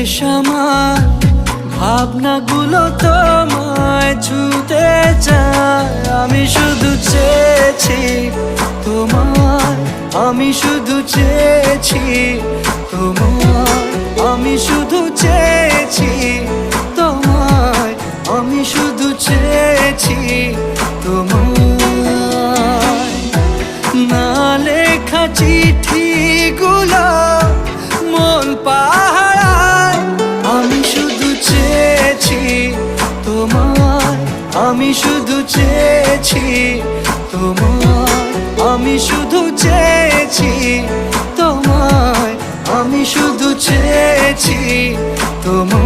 শেষ আমার ভাবনাগুলো তোমায় ছুতে চায়। আমি শুধু চেয়েছি তোমায়, আমি শুধু চেয়েছি তোমায়, আমি শুধু চেয়েছি তোমায়, আমি শুধু চেয়েছি তোমায়। না লেখা চিঠিগুলো মন পাহারায়, আমি শুধু চেয়েছি তোমায়, আমি শুধু চেয়েছি তোমায়, আমি শুধু চেয়েছি তোমায়, আমি শুধু চেয়েছি তোমায়।